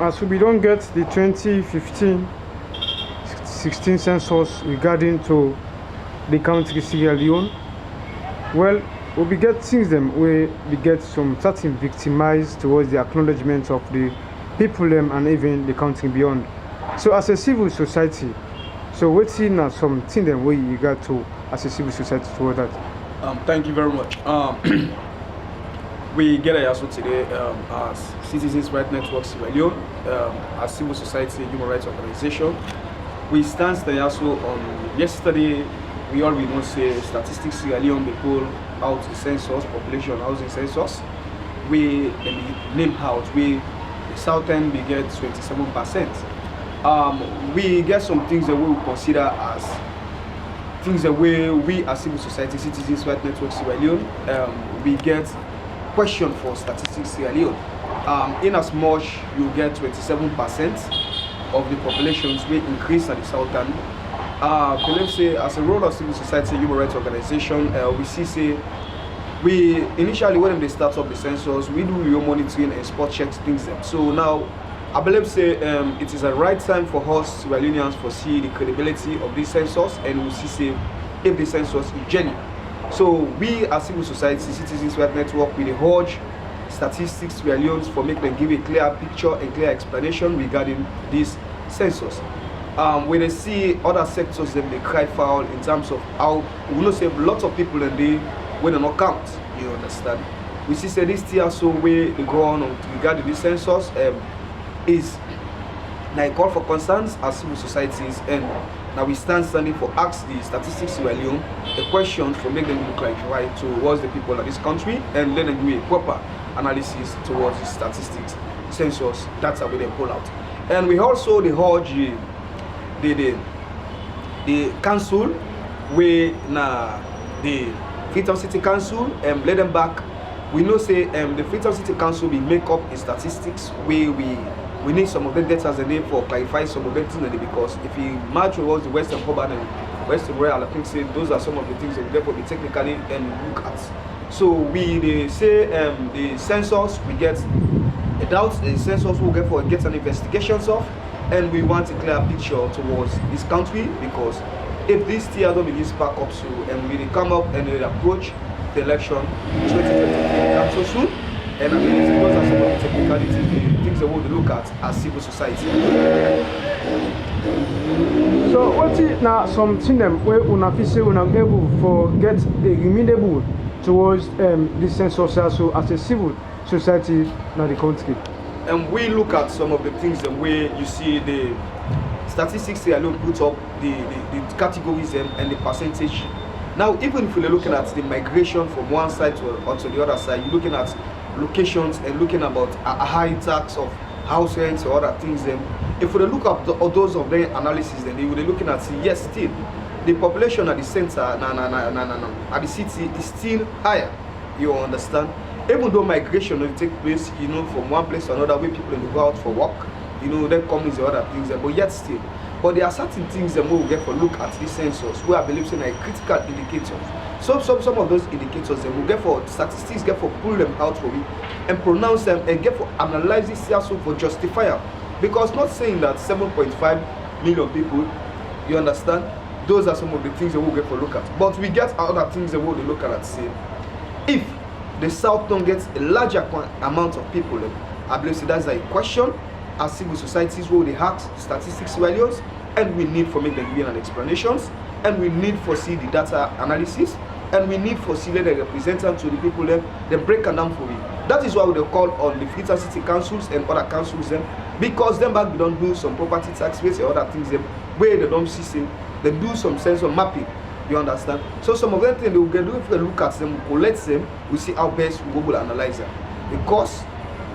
as we don't get the 2015-16 census regarding to the country Sierra Leone, well, we get things them where we get some certain victimized towards the acknowledgement of the people them and even the country beyond. So as a civil society, so what's in something them where you got to as a civil society toward that? Thank you very much. We get a also today as Citizens Rights Network Sierra Leone, as civil society human rights organization. We stand there also on yesterday. We already know say statistics Sierra Leone they pull out the census, population housing census. We name out we the southern we get 27%. We get some things that we will consider as things that we as civil society, Citizens Rights Network Sierra Leone, we get question for statistics Sierra Leone. In as much you get 27% of the populations will increase at the southern. Believe say as a role of civil society human rights organization, we see say we initially when they start up the census, we do real monitoring and spot checks things them. So now I believe say it is a right time for us Sierra Leoneans to see the credibility of this census and we see say if the census is genuine. So we as civil society, Citizens Rights Network, we urge statistics Sierra Leoneans for make them give a clear picture and clear explanation regarding this census. When they see other sectors then they cry foul in terms of how we know say lots of people and they when they not count, you understand. We see say this year so way they go on regarding this census is now a call for concerns as civil societies and now we standing for ask the statistics Sierra Leone the questions for make them look like right towards the people of this country and let them do a proper analysis towards the statistics census data we then pull out. And we also the urge the council we now the Freetown City Council and let them back. We know say the Freetown City Council will make up the statistics where we need some of the data as a name for clarify some of them things because if we march towards the Western Urban and Western Rural, I think say those are some of the things that we therefore be technically look at. So we say the census we get a doubt the census will get an investigations of and we want a clear picture towards this country because if this tier don't begin spark up so and we come up and we approach the election 2023 so soon and I mean those are some of the technicalities, the things that we will look at as civil society. So what's it now something them where una able for get remediable towards this census also as a civil society in the country? And we look at some of the things the way you see the statistics here alone put up the categories and the percentage. Now even if we're looking at the migration from one side to the other side, you're looking at locations and looking about a high tax of house rents or other things. If we look at those of the analysis, then they will be looking at yes, still the population at the center, at the city is still higher. You understand? Even though migration will take place, you know, from one place to another, where people will go out for work, you know, then comes the other things, but yet still. But there are certain things that we will get for look at this census, where I believe are critical indicators. Some of those indicators that we'll get for statistics, get for pull them out for me and pronounce them and get for analyze this also for justifier. Because not saying that 7.5 million people, you understand, those are some of the things that we'll get for look at. But we get other things that we'll look at say, if the South don't get a larger amount of people, I believe that's a question as civil societies will they ask statistics values and we need for make them give an explanations and we need for see the data analysis and we need for see the representative to the people them break them down for me. That is why we call on the Freetown City Councils and other councils them because them back we don't do some property tax rates and other things them where they don't see they do some sense of mapping. You understand? So some of them things they will get do if we look at them, we collect them, we see how best we will analyze them. Because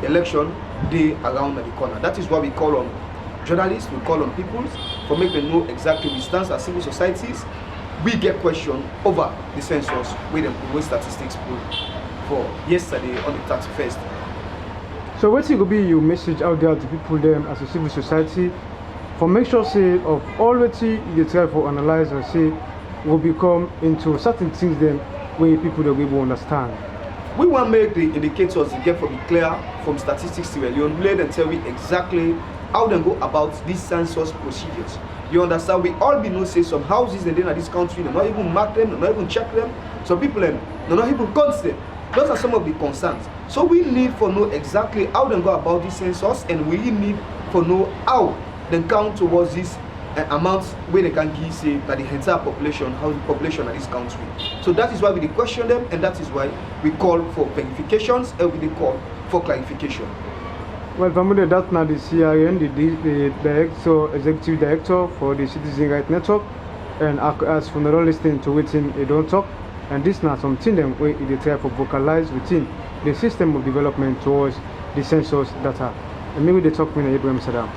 election day around the corner. That is why we call on journalists, we call on people for make them know exactly we stand as civil societies. We get questioned over the census where the statistics pulled for yesterday on the 31st. So what will be your message out there to people them as a civil society for make sure say of all what you try for analyze and say will become into certain things then where people will be able to understand. we want make the indicators get for be clear from statistics Sierra Leone, let them tell we exactly how they go about these census procedures. You understand? We all be know say some houses and then at this country, they not even mark them, they not even check them. Some people they not even count them. Those are some of the concerns. So we need to know exactly how they go about this census, and we need to know how they count towards this amount where they can give say that the entire population, how the population of this country. So that is why we question them, and that is why we call for verifications and we call for clarification. Well, Family, that's now the CRN, the director, executive director for the Citizen Right Network, and as for not listening to within they don't talk, and this now something them way they try to vocalize within the system of development towards the census data. And maybe they talk with Ibrahim Saddam.